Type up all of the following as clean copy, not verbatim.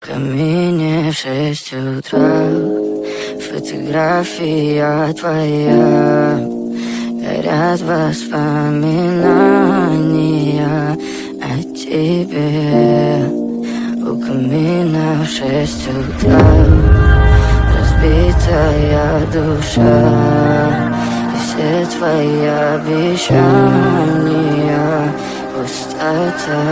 камине в 6 утра, фотография твоя, горят воспоминания о тебе. У камина в 6 утра, разбитая душа, и все твои обещания пустота.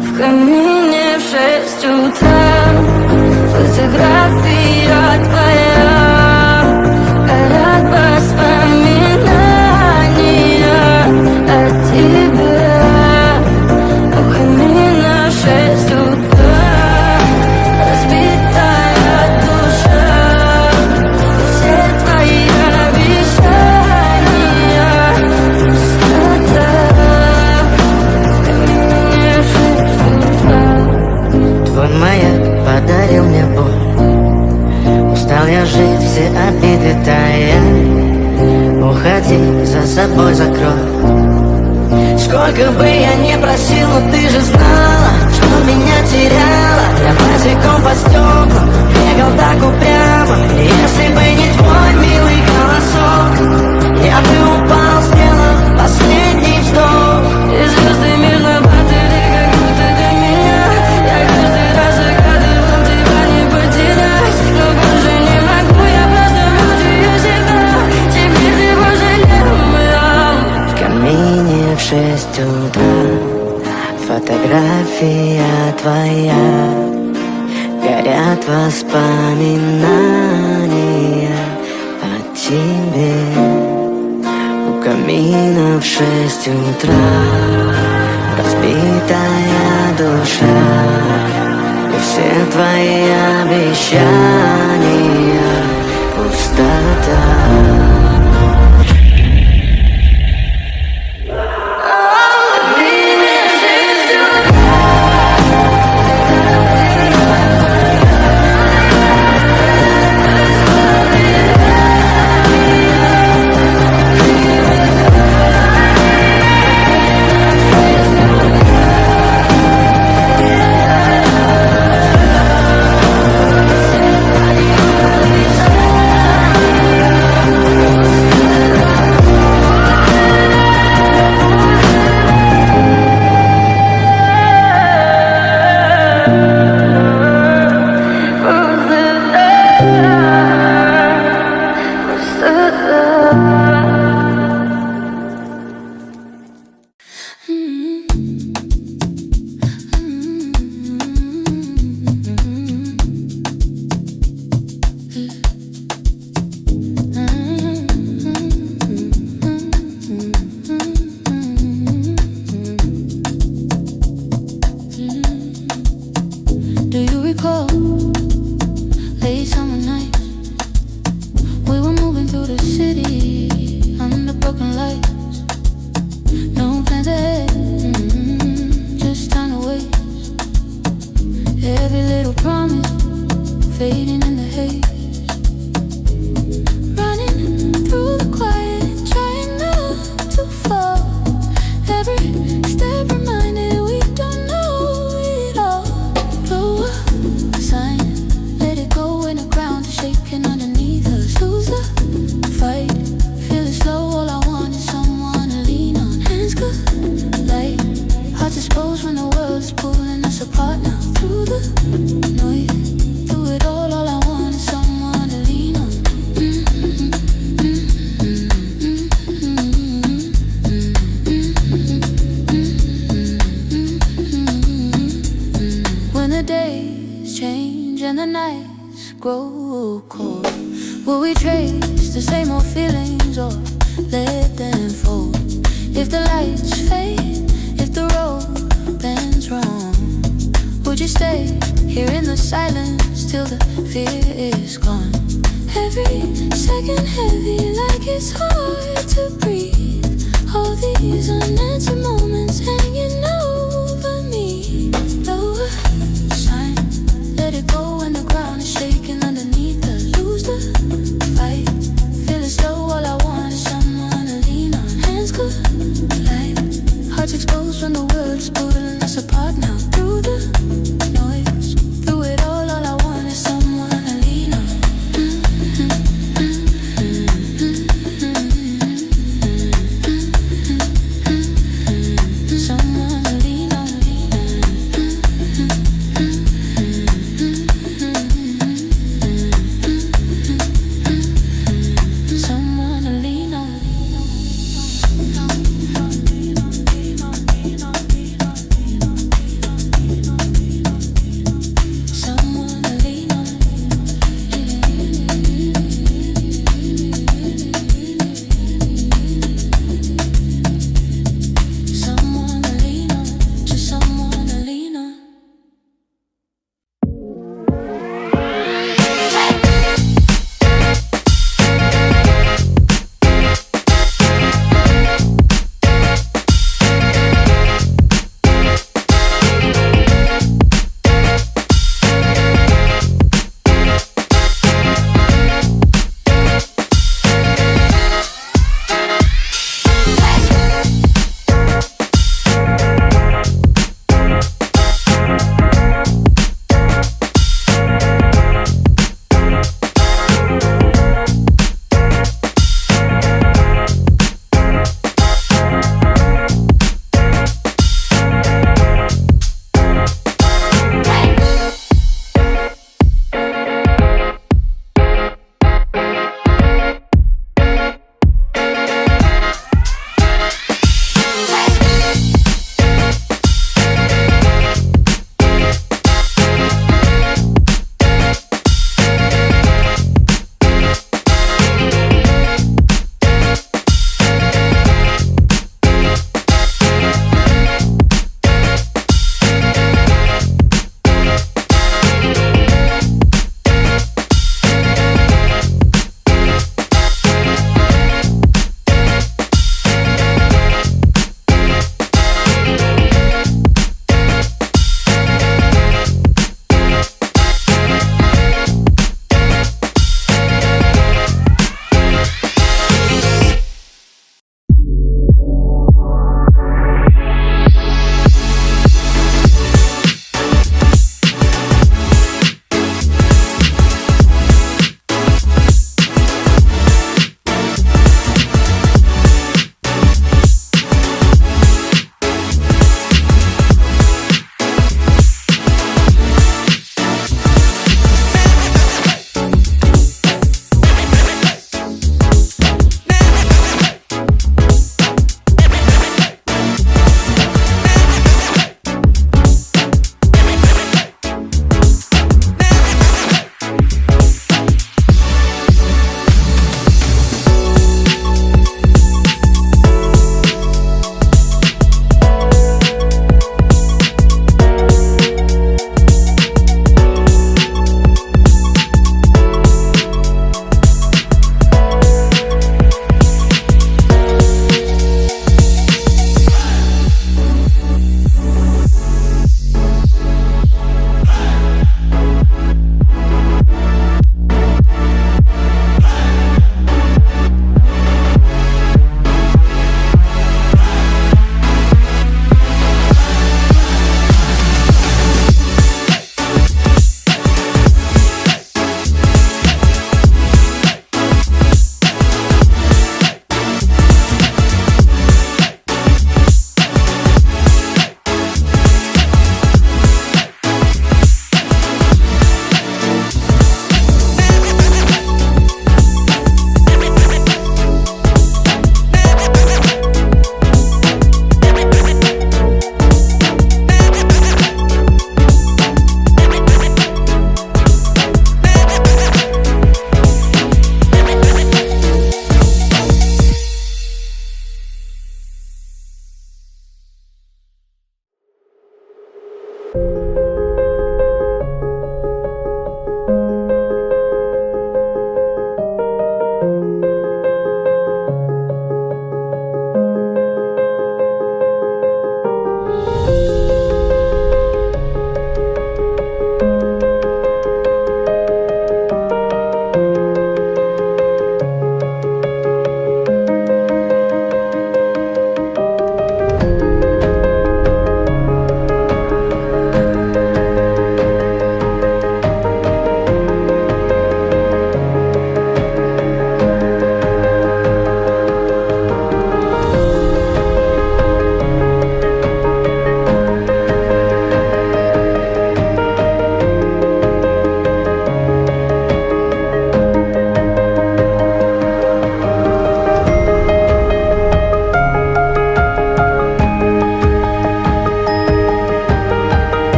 В камине в 6 утра, фотография твоя, горят воспоминания о тебе. У камина в 6 утра, разбитая душа, и все твои обещания пустота. В камине в 6 утра. Твой маяк подарил мне боль, устал я жить, все обиды тая. Уходи, за собой закрой. Сколько бы я ни просил, но ты же знала, что меня теряла. Я босиком по стеклам бегал так упрямо. Если бы не твой милый голосок, я бы упал, сделав последний вздох. И звезды между ты как будто для меня. Я каждый раз загадывал тебя не потерять, но больше не могу, я просто мучаю себя. Теперь ты пожалел меня. В камине в 6 утра, фотография твоя, горят воспоминания о тебе. У камина в 6 утра, разбитая душа, и все твои обещания пустота.